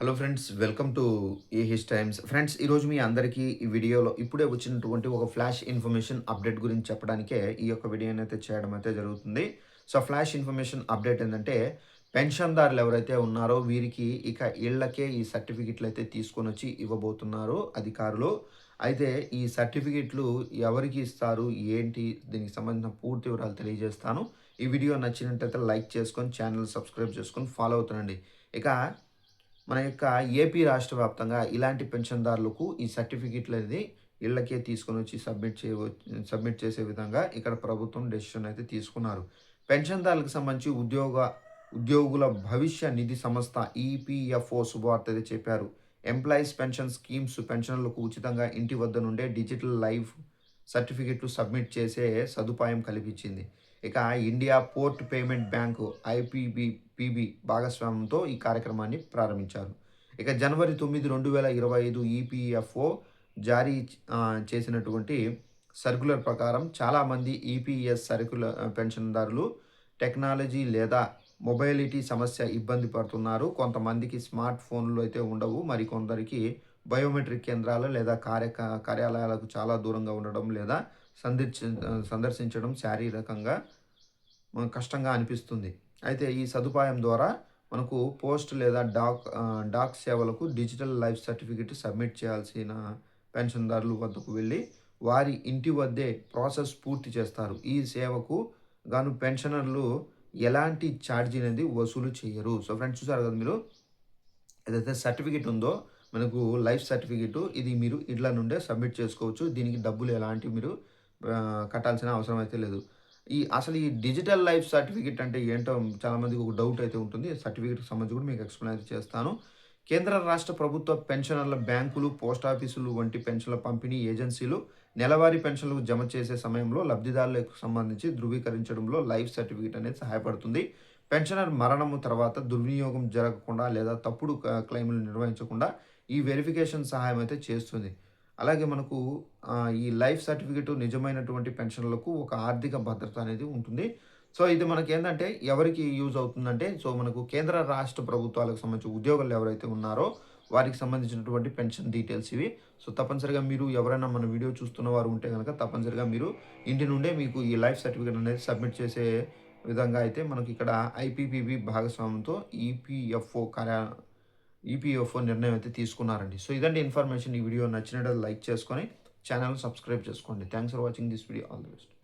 Hello friends, welcome to ఏహిస్ times. Friends, ఈరోజు మీ అందరికీ ఈ వీడియోలో ఇప్పుడే వచ్చినటువంటి ఒక ఫ్లాష్ ఇన్ఫర్మేషన్ అప్డేట్ గురించి చెప్పడానికే ఈ యొక్క వీడియోని అయితే చేయడం అయితే జరుగుతుంది. సో, ఫ్లాష్ ఇన్ఫర్మేషన్ అప్డేట్ ఏంటంటే, పెన్షన్‌దారులు ఎవరైతే ఉన్నారో వీరికి ఇక ఇళ్ళకే ఈ సర్టిఫికెట్లు అయితే తీసుకొనొచ్చి ఇవ్వబోతున్నారు అధికారులు. అయితే ఈ సర్టిఫికెట్లు ఎవరికి ఇస్తారు? ఏంటి? దీనికి సంబంధించిన పూర్తి వివరాలు తెలియజేస్తాను. ఈ వీడియో నచ్చినట్టయితే లైక్ చేసుకొని, ఛానెల్ సబ్స్క్రైబ్ చేసుకొని ఫాలో అవుతుండండి. ఇక మన యొక్క ఏపీ రాష్ట్ర వ్యాప్తంగా ఇలాంటి పెన్షన్‌దారులకు ఈ సర్టిఫికేట్‌లనేది ఇళ్ళకే తీసుకొనొచ్చి సబ్మిట్ చేసే విధంగా ఇక్కడ ప్రభుత్వం డెసిషన్ అయితే తీసుకున్నారు. పెన్షన్‌దారులకు సంబంధించి ఉద్యోగుల భవిష్య నిధి సంస్థ ఈపీఎఫ్ఓ శుభవార్త అయితే చెప్పారు. ఎంప్లాయీస్ పెన్షన్ స్కీమ్స్ పెన్షనర్లకు ఉచితంగా ఇంటి వద్ద నుండే డిజిటల్ లైఫ్ సర్టిఫికేట్లు సబ్మిట్ చేసే సదుపాయం కల్పించింది. ఇక ఇండియా పోర్ట్ పేమెంట్ బ్యాంకు ఐపీబీపీబీ భాగస్వామ్యంతో ఈ కార్యక్రమాన్ని ప్రారంభించారు. ఇక జనవరి 9, 2025 ఈపీఎఫ్ఓ జారీ చేసినటువంటి సర్క్యులర్ ప్రకారం చాలామంది ఈపీఎస్ పెన్షన్దారులు టెక్నాలజీ లేదా మొబైలిటీ సమస్య ఇబ్బంది పడుతున్నారు. కొంతమందికి స్మార్ట్ ఫోన్లు అయితే ఉండవు. మరికొందరికి బయోమెట్రిక్ కేంద్రాలు లేదా కార్యాలయాలకు చాలా దూరంగా ఉండడం లేదా సందర్శించడం శారీరకంగా కష్టంగా అనిపిస్తుంది. అయితే ఈ సదుపాయం ద్వారా మనకు పోస్ట్ లేదా డాక్ సేవలకు డిజిటల్ లైఫ్ సర్టిఫికేట్ సబ్మిట్ చేయాల్సిన పెన్షన్‌దారుల వద్దకు వెళ్లి వారి ఇంటి వద్దే ప్రాసెస్ పూర్తి చేస్తారు. ఈ సేవకు గాను పెన్షనర్లు ఎలాంటి ఛార్జ్ అనేది వసూలు చేయరు. సో, ఫ్రెండ్స్, చూసారు కదా మీరు. ఏదైతే సర్టిఫికేట్ ఉందో మనకు లైఫ్ సర్టిఫికేటు, ఇది మీరు ఇళ్ళ నుండే సబ్మిట్ చేసుకోవచ్చు. దీనికి డబ్బులు ఎలాంటివి మీరు కట్టాల్సిన అవసరం అయితే లేదు. అసలు ఈ డిజిటల్ లైఫ్ సర్టిఫికేట్ అంటే ఏంటో చాలామందికి ఒక డౌట్ అయితే ఉంటుంది. సర్టిఫికేట్‌కి సంబంధించి కూడా మీకు ఎక్స్‌ప్లెయిన్ అయితే చేస్తాను. కేంద్ర రాష్ట్ర ప్రభుత్వ పెన్షనర్ల బ్యాంకులు, పోస్ట్ ఆఫీసులు వంటి పెన్షన్ల పంపిణీ ఏజెన్సీలు నెలవారీ పెన్షన్లు జమ చేసే సమయంలో లబ్ధిదారులకు సంబంధించి ధృవీకరించడంలో లైఫ్ సర్టిఫికేట్ అనేది సహాయపడుతుంది. పెన్షనర్ మరణము తర్వాత దుర్వినియోగం జరగకుండా లేదా తప్పుడు క్లెయిములు నిర్వహించకుండా ఈ వెరిఫికేషన్ సహాయం అయితే చేస్తుంది. అలాగే మనకు ఈ లైఫ్ సర్టిఫికేట్ నిజమైనటువంటి పెన్షన్‌లకు ఒక ఆర్థిక భద్రత అనేది ఉంటుంది. సో, ఇది మనకేందంటే ఎవరికి యూజ్ అవుతుందంటే, సో, మనకు కేంద్ర, రాష్ట్ర ప్రభుత్వాలకు సంబంధించి ఉద్యోగులు ఎవరైతే ఉన్నారో వారికి సంబంధించినటువంటి పెన్షన్ డీటెయిల్స్ ఇవి. సో, తప్పనిసరిగా మీరు ఎవరైనా మన వీడియో చూస్తున్న వారు ఉంటే గనక తప్పనిసరిగా మీరు ఇంటి నుండే మీకు ఈ లైఫ్ సర్టిఫికేట్ అనేది సబ్మిట్ చేసే విధంగా అయితే మనకి ఇక్కడ ఐపీపీబీ భాగస్వామ్యంతో ఈపీఎఫ్ఓ నిర్ణయం అయితే తీసుకున్నారండి. సో, ఇదండి ఇన్ఫర్మేషన్. ఈ వీడియో నచ్చినట్లయితే లైక్ చేసుకొని ఛానెల్ సబ్స్క్రైబ్ చేసుకోండి. Thanks for watching this video. All the best.